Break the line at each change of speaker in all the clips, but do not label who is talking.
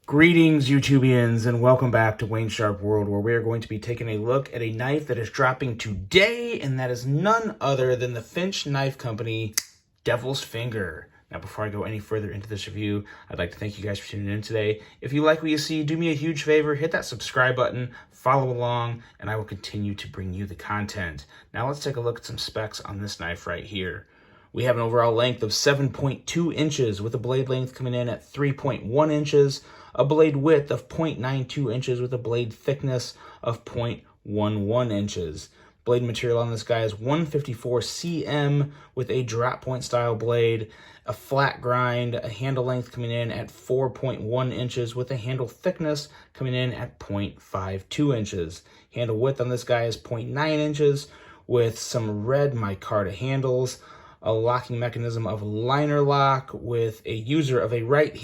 Greetings, YouTubians, and welcome back to Wayne Sharp World, where we are going to be taking a look at a knife that is dropping today, and that is none other than the Finch Knife Company Devil's Finger. Now, before I go any further into this review, I'd like to thank you guys for tuning in today. If you like what you see, do me a huge favor, hit that subscribe button, follow along, and I will continue to bring you the content. Now, let's take a look at some specs on this knife right here. We have an overall length of 7.2 inches with a blade length coming in at 3.1 inches, a blade width of 0.92 inches with a blade thickness of 0.11 inches. Blade material on this guy is 154 cm with a drop point style blade, a flat grind, a handle length coming in at 4.1 inches with a handle thickness coming in at 0.52 inches. Handle width on this guy is 0.9 inches with some red micarta handles, a locking mechanism of liner lock with a user of a right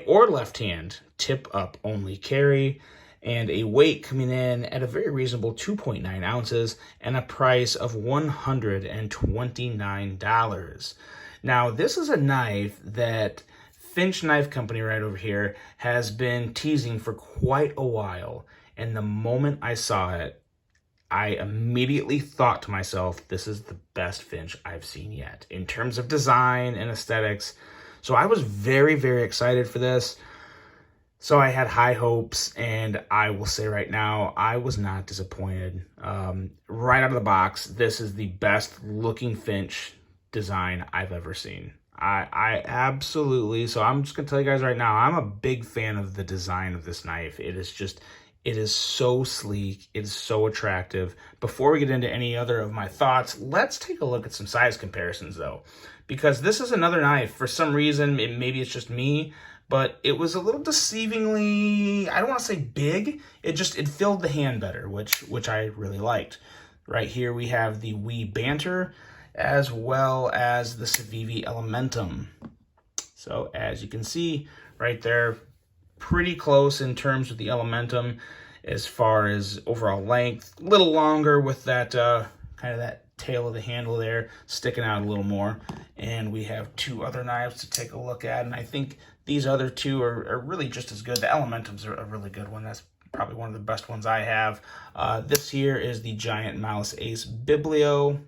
or left hand tip up only carry, and a weight coming in at a very reasonable 2.9 ounces and a price of $129. Now, this is a knife that Finch Knife Company right over here has been teasing for quite a while, and the moment I saw it, I immediately thought to myself, this is the best Finch I've seen yet in terms of design and aesthetics. So I was very, very excited for this. So I had high hopes, and I will say right now, I was not disappointed. Right out of the box, this is the best looking Finch design I've ever seen. I absolutely, so I'm just gonna tell you guys right now, I'm a big fan of the design of this knife. It is so sleek. It is so attractive. Before we get into any other of my thoughts, let's take a look at some size comparisons though, because this is another knife. For some reason, maybe it's just me, but it was a little deceivingly, I don't want to say big. It filled the hand better, which I really liked. Right here we have the Wee Banter as well as the Civivi Elementum. So as you can see right there, pretty close in terms of the Elementum as far as overall length. A little longer with that kind of that tail of the handle there sticking out a little more. And we have two other knives to take a look at, and I think these other two are really just as good. The Elementum's are a really good one. That's probably one of the best ones I have. This here is the Giant Malice Ace Biblio.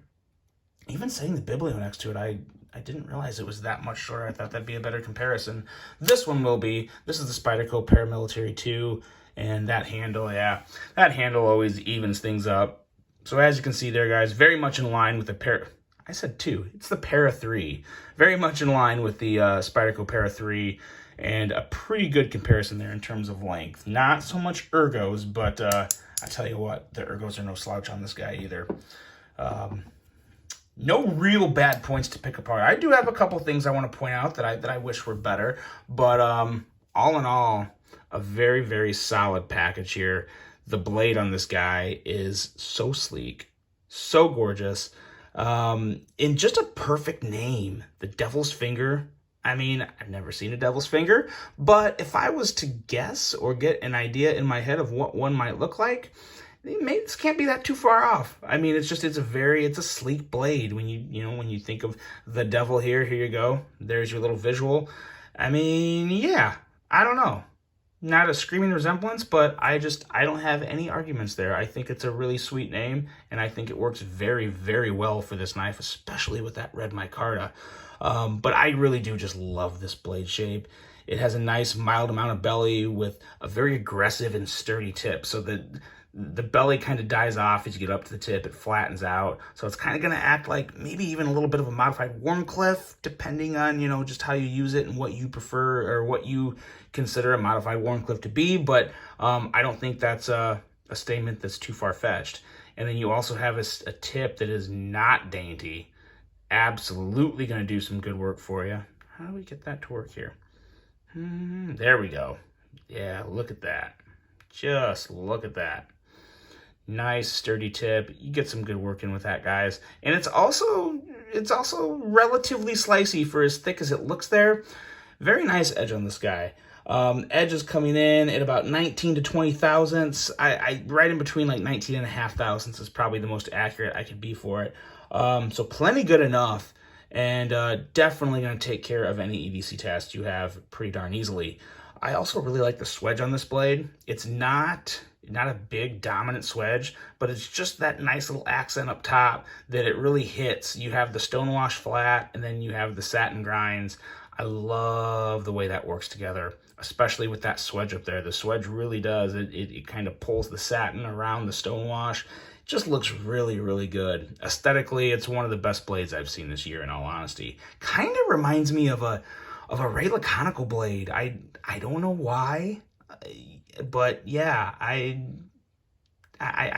Even saying the Biblio next to it, I didn't realize it was that much shorter. I thought that'd be a better comparison. This one will be. This is the Spyderco Paramilitary 2, and that handle, yeah, that handle always evens things up. So as you can see there, guys, very much in line with the I said 2. It's the Para 3. Very much in line with the Spyderco Para 3, and a pretty good comparison there in terms of length. Not so much ergos, but I tell you what, the ergos are no slouch on this guy either. No real bad points to pick apart. I do have a couple things I want to point out that I wish were better, but all in all, a very, very solid package here. The blade on this guy is so sleek, so gorgeous, in just a perfect name, the Devil's Finger. I mean, I've never seen a Devil's Finger, but if I was to guess or get an idea in my head of what one might look like, this can't be that too far off. I mean, it's a sleek blade. When you think of the devil here you go. There's your little visual. I mean, yeah, I don't know. Not a screaming resemblance, but I don't have any arguments there. I think it's a really sweet name, and I think it works very, very well for this knife, especially with that red micarta. But I really do just love this blade shape. It has a nice mild amount of belly with a very aggressive and sturdy tip, so the belly kind of dies off as you get up to the tip. It flattens out. So it's kind of going to act like maybe even a little bit of a modified Wharncliffe, depending on, just how you use it and what you prefer or what you consider a modified Wharncliffe to be. But I don't think that's a statement that's too far-fetched. And then you also have a tip that is not dainty. Absolutely going to do some good work for you. How do we get that to work here? There we go. Yeah, look at that. Just look at that. Nice sturdy tip. You get some good work in with that, guys. And it's also relatively slicey for as thick as it looks there. Very nice edge on this guy. Edge is coming in at about 19 to 20 thousandths. I right in between, like 19 and a half thousandths is probably the most accurate I could be for it. So plenty good enough, and definitely going to take care of any EDC test you have pretty darn easily. I also really like the swedge on this blade. It's not a big dominant swedge, but it's just that nice little accent up top that it really hits. You have the stonewash flat, and then you have the satin grinds. I love the way that works together, especially with that swedge up there. The swedge really does. It kind of pulls the satin around the stonewash. It just looks really, really good. Aesthetically, it's one of the best blades I've seen this year, in all honesty. Kind of reminds me of a Ray Laconical blade. I don't know why, but yeah, I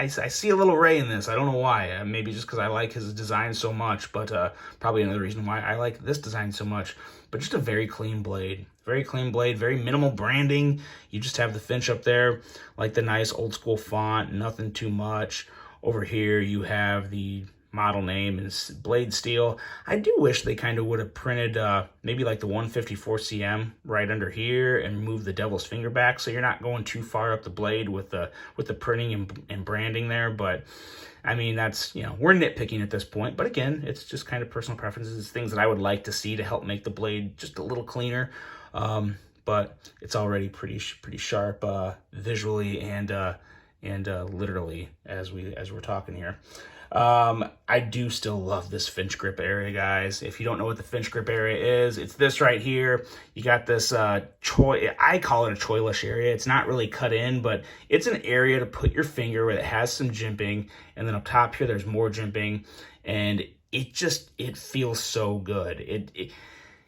see a little Ray in this. I don't know why. Maybe just because I like his design so much, but probably another reason why I like this design so much. But just a very clean blade. Very clean blade, very minimal branding. You just have the Finch up there, like the nice old school font, nothing too much. Over here you have the model name and blade steel. I do wish they kind of would have printed maybe like the 154 cm right under here and move the devil's finger back, so you're not going too far up the blade with the printing and branding there. But I mean, that's, you know, we're nitpicking at this point, but again, it's just kind of personal preferences. It's things that I would like to see to help make the blade just a little cleaner. But it's already pretty sharp visually and literally as we're talking here. I do still love this Finch grip area, guys. If you don't know what the Finch grip area is, it's this right here. You got this I call it a choilish area. It's not really cut in, but it's an area to put your finger where it has some jimping, and then up top here there's more jimping, and it feels so good.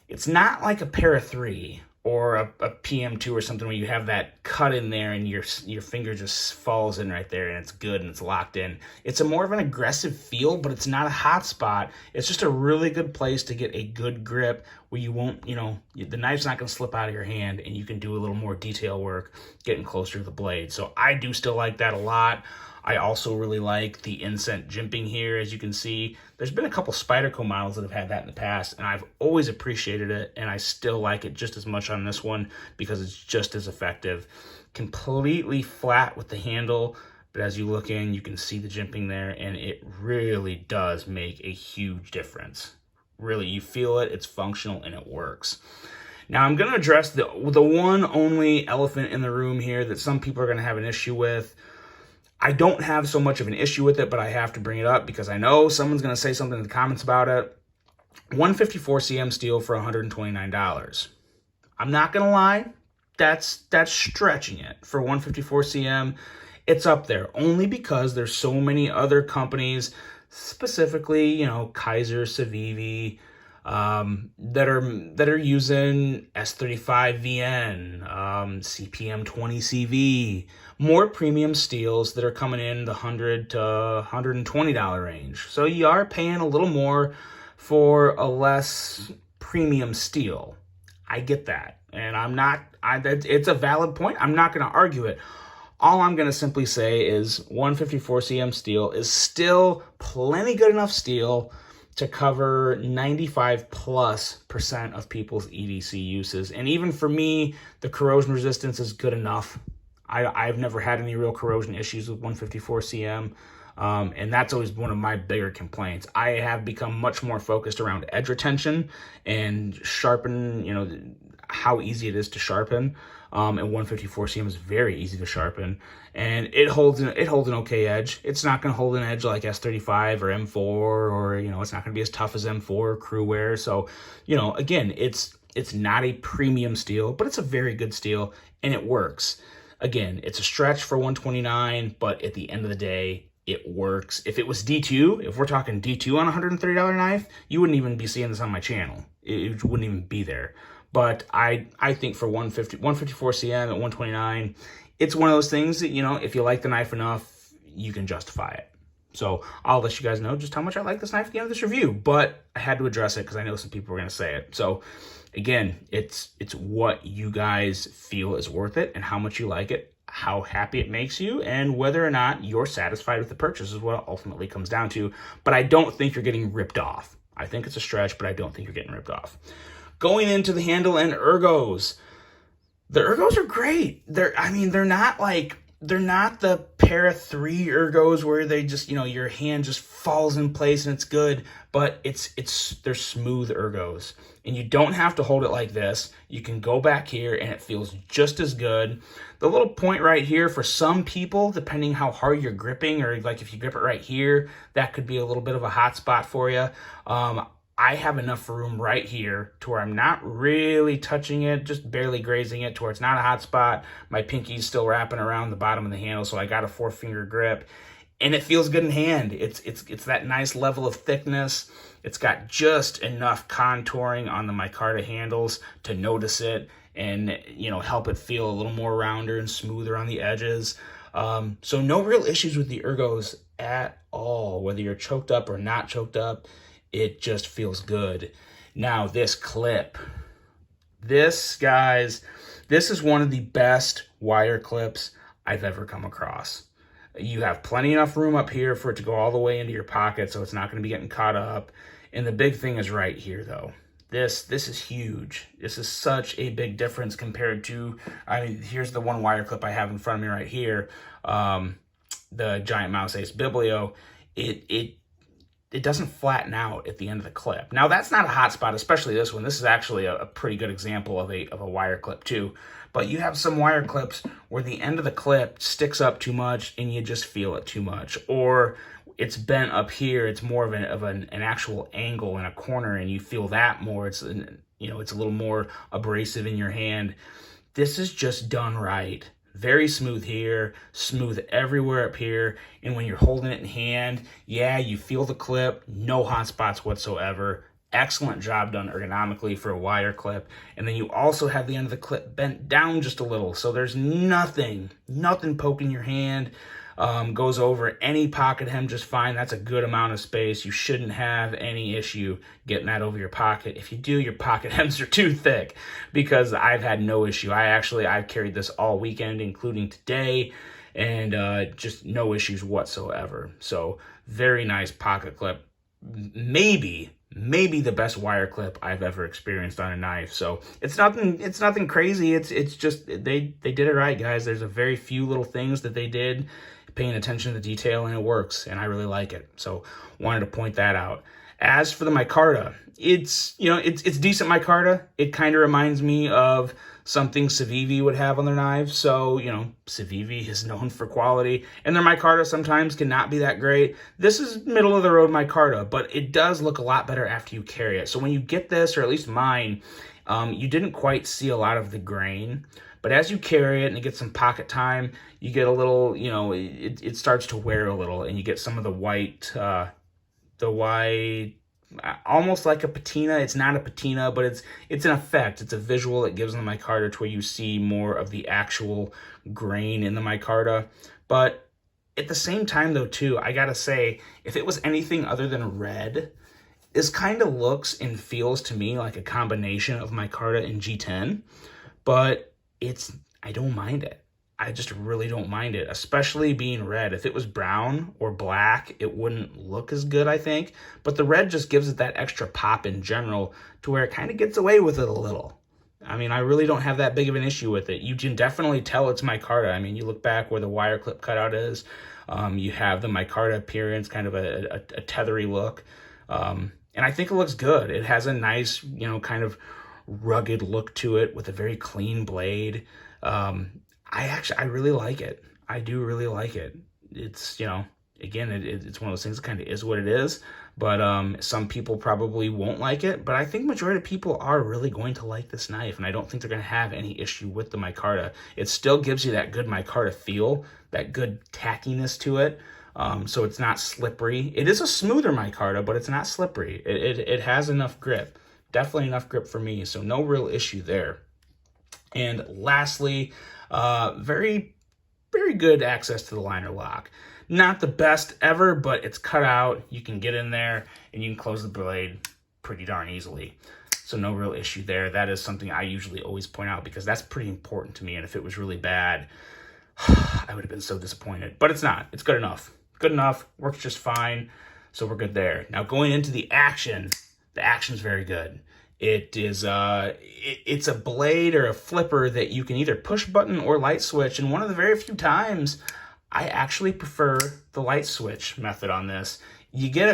It's not like a Para 3 or a PM2 or something where you have that cut in there and your finger just falls in right there and it's good and it's locked in. It's a more of an aggressive feel, but it's not a hot spot. It's just a really good place to get a good grip where you won't, you know, the knife's not going to slip out of your hand, and you can do a little more detail work getting closer to the blade. So I do still like that a lot. I also really like the inset jimping here. As you can see, there's been a couple Spyderco models that have had that in the past, and I've always appreciated it, and I still like it just as much on this one because it's just as effective. Completely flat with the handle, but as you look in, you can see the jimping there, and it really does make a huge difference. Really, you feel it, it's functional, and it works. Now, I'm going to address the one only elephant in the room here that some people are going to have an issue with. I don't have so much of an issue with it, but I have to bring it up because I know someone's going to say something in the comments about it. 154 cm steel for $129. I'm not going to lie, that's stretching it. For 154 cm, it's up there only because there's so many other companies, specifically, you know, Kaiser, Civivi, that are using S35VN, CPM 20CV, more premium steels that are coming in the $100 to $120 range. So you are paying a little more for a less premium steel. I get that, and it's a valid point. I'm not going to argue it. All I'm going to simply say is 154 cm steel is still plenty good enough steel to cover 95+% of people's EDC uses. And even for me, the corrosion resistance is good enough. I've never had any real corrosion issues with 154 cm. And that's always one of my bigger complaints. I have become much more focused around edge retention and sharpen, you know, how easy it is to sharpen. And 154 cm is very easy to sharpen, and it holds an okay edge. It's not going to hold an edge like S35 or M4, or, you know, it's not going to be as tough as M4 or Crewwear. So, you know, again, it's not a premium steel, but it's a very good steel, and it works. Again, it's a stretch for $129, but at the end of the day, it works. If it was D2, if we're talking D2 on a $130 knife, you wouldn't even be seeing this on my channel. It wouldn't even be there. But I think for 154 cm at $129, it's one of those things that, you know, if you like the knife enough, you can justify it. So I'll let you guys know just how much I like this knife at the end of this review, but I had to address it because I know some people were going to say it. So again, it's what you guys feel is worth it and how much you like it, how happy it makes you, and whether or not you're satisfied with the purchase is what it ultimately comes down to. But I don't think you're getting ripped off. I think it's a stretch, but I don't think you're getting ripped off. Going into the handle and ergos. The ergos are great. They're not like they're not the para 3 ergos where they just, your hand just falls in place and it's good, but they're smooth ergos. And you don't have to hold it like this. You can go back here and it feels just as good. The little point right here, for some people, depending how hard you're gripping, or like if you grip it right here, that could be a little bit of a hot spot for you. I have enough room right here to where I'm not really touching it, just barely grazing it, to where it's not a hot spot. My pinky's still wrapping around the bottom of the handle, so I got a 4-finger grip. And it feels good in hand. It's that nice level of thickness. It's got just enough contouring on the micarta handles to notice it and, help it feel a little more rounder and smoother on the edges. So no real issues with the ergos at all, whether you're choked up or not choked up. It just feels good. Now, this clip. This, guys, this is one of the best wire clips I've ever come across. You have plenty enough room up here for it to go all the way into your pocket, so it's not going to be getting caught up. And the big thing is right here, though. This is huge. This is such a big difference compared to, here's the one wire clip I have in front of me right here, the Giant Mouse Ace Biblio. It doesn't flatten out at the end of the clip. Now, that's not a hot spot, especially this one. This is actually a pretty good example of a wire clip too. But you have some wire clips where the end of the clip sticks up too much and you just feel it too much. Or it's bent up here. It's more of an actual angle in a corner and you feel that more. It's a little more abrasive in your hand. This is just done right. Very smooth here, smooth everywhere up here, and when you're holding it in hand, yeah, you feel the clip, no hot spots whatsoever. Excellent job done ergonomically for a wire clip. And then you also have the end of the clip bent down just a little, so there's nothing poking your hand. Goes over any pocket hem just fine. That's a good amount of space. You shouldn't have any issue getting that over your pocket. If you do, your pocket hems are too thick, because I've had no issue. I've carried this all weekend, including today, and just no issues whatsoever. So very nice pocket clip. Maybe the best wire clip I've ever experienced on a knife. So it's nothing crazy. It's just they did it right, guys. There's a very few little things that they did, paying attention to the detail, and it works, and I really like it. So wanted to point that out. As for the micarta, it's decent micarta. It kind of reminds me of something Civivi would have on their knives. So, Civivi is known for quality, and their micarta sometimes cannot be that great. This is middle of the road micarta, but it does look a lot better after you carry it. So when you get this, or at least mine, you didn't quite see a lot of the grain. But as you carry it and it gets some pocket time, you get a little, it starts to wear a little, and you get some of the white, almost like a patina. It's not a patina, but it's an effect. It's a visual it gives in the micarta to where you see more of the actual grain in the micarta. But at the same time, though, too, I gotta say, if it was anything other than red, this kind of looks and feels to me like a combination of micarta and G10, but I don't mind it. I just really don't mind it, especially being red. If it was brown or black, it wouldn't look as good, I think. But the red just gives it that extra pop in general to where it kind of gets away with it a little. I really don't have that big of an issue with it. You can definitely tell it's micarta. You look back where the wire clip cutout is. You have the micarta appearance, kind of a tethery look. And I think it looks good. It has a nice, kind of rugged look to it with a very clean blade. I really like it. I do really like it. It's, again, it's one of those things that kind of is what it is, but some people probably won't like it, but I think majority of people are really going to like this knife, and I don't think they're going to have any issue with the micarta. It still gives you that good micarta feel, that good tackiness to it, so it's not slippery. It is a smoother micarta, but it's not slippery. It has enough grip. Definitely enough grip for me, so no real issue there. And lastly, very, very good access to the liner lock. Not the best ever, but it's cut out. You can get in there and you can close the blade pretty darn easily. So no real issue there. That is something I usually always point out because that's pretty important to me. And if it was really bad, I would have been so disappointed. But it's not. It's good enough. Good enough. Works just fine. So we're good there. Now going into the action. The action's very good. It is it's a blade or a flipper that you can either push button or light switch. And one of the very few times I actually prefer the light switch method on this. You get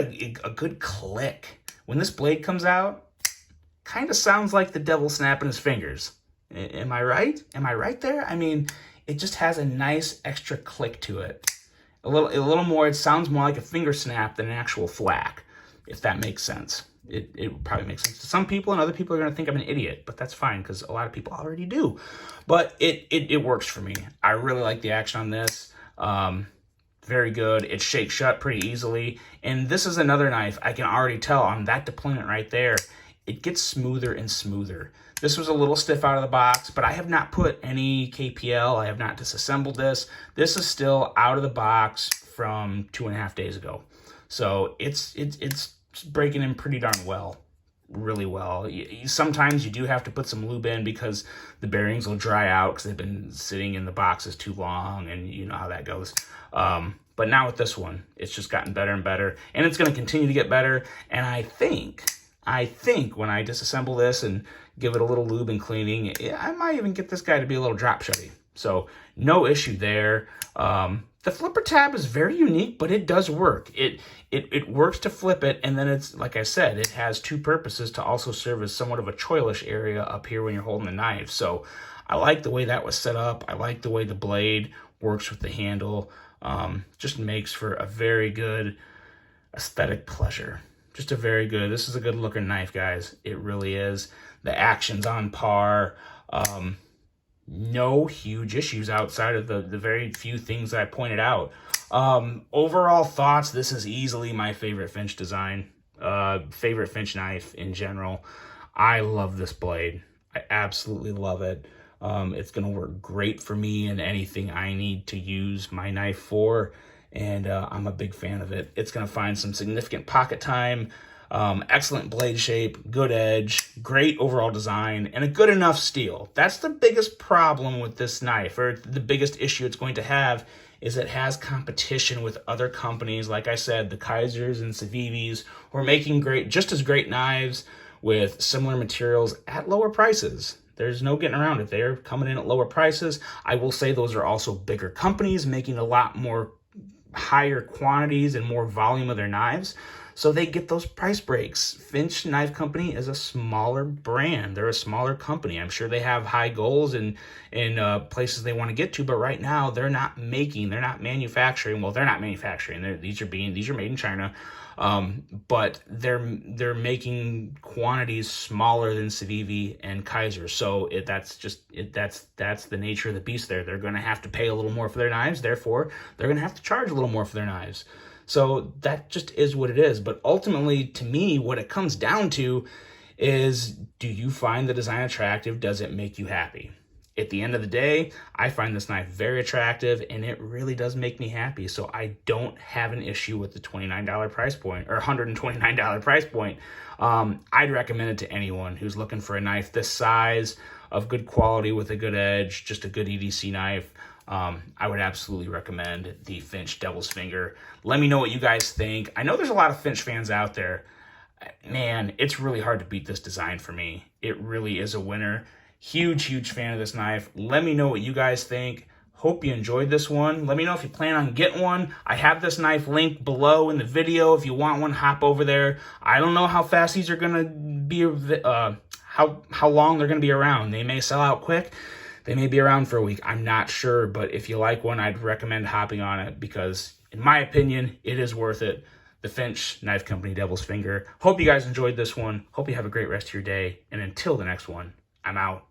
a good click. When this blade comes out, kind of sounds like the devil snapping his fingers. Am I right? Am I right there? I mean, it just has a nice extra click to it. A little more, it sounds more like a finger snap than an actual thwack, if that makes sense. It probably makes sense to some people, and other people are going to think I'm an idiot, but that's fine because a lot of people already do. But it works for me. I really like the action on this. Very good. It shakes shut pretty easily. And this is another knife I can already tell on that deployment right there. It gets smoother and smoother. This was a little stiff out of the box, but I have not put any KPL. I have not disassembled this. This is still out of the box from 2.5 days ago. So it's breaking in pretty darn well, really well. Sometimes you do have to put some lube in because the bearings will dry out because they've been sitting in the boxes too long, and you know how that goes. But now with this one, it's just gotten better and better, and it's going to continue to get better. And I think when I disassemble this and give it a little lube and cleaning, I might even get this guy to be a little drop shotty. So no issue there. The flipper tab is very unique, but it does work. It works to flip it, and then it's, like I said, it has two purposes to also serve as somewhat of a choilish area up here when you're holding the knife. So I like the way that was set up. I like the way the blade works with the handle. Just makes for a very good aesthetic pleasure. Just a very good, this is a good looking knife, guys. It really is. The action's on par. No huge issues outside of the very few things I pointed out. Overall thoughts, this is easily my favorite Finch design, favorite Finch knife in general. I love this blade. I absolutely love it. It's going to work great for me in anything I need to use my knife for, and I'm a big fan of it. It's going to find some significant pocket time, excellent blade shape, good edge, great overall design, and a good enough steel. That's the biggest problem with this knife, or the biggest issue it's going to have, is it has competition with other companies, like I said, the Kaisers and Civivis, who are making just as great knives with similar materials at lower prices. There's no getting around it. They're coming in at lower prices. I will say those are also bigger companies making a lot more higher quantities and more volume of their knives. So they get those price breaks. Finch Knife Company is a smaller brand. They're a smaller company. I'm sure they have high goals and places they want to get to, but right now they're not manufacturing. Well, they're not manufacturing. These are made in China. But they're making quantities smaller than Civivi and Kaiser. So that's the nature of the beast there. They're going to have to pay a little more for their knives. Therefore, they're going to have to charge a little more for their knives. So that just is what it is. But ultimately, to me, what it comes down to is, do you find the design attractive? Does it make you happy? At the end of the day, I find this knife very attractive, and it really does make me happy. So I don't have an issue with the $29 price point, or $129 price point. I'd recommend it to anyone who's looking for a knife this size, of good quality with a good edge, just a good EDC knife. I would absolutely recommend the Finch Devil's Finger. Let me know what you guys think. I know there's a lot of Finch fans out there. Man, it's really hard to beat this design for me. It really is a winner. Huge fan of this knife. Let me know what you guys think. Hope you enjoyed this one. Let me know if you plan on getting one. I have this knife linked below in the video. If you want one, hop over there. I don't know how fast these are gonna be, how long they're gonna be around. They may sell out quick. They may be around for a week. I'm not sure, but if you like one, I'd recommend hopping on it because, in my opinion, it is worth it. The Finch Knife Company Devil's Finger. Hope you guys enjoyed this one. Hope you have a great rest of your day. And until the next one, I'm out.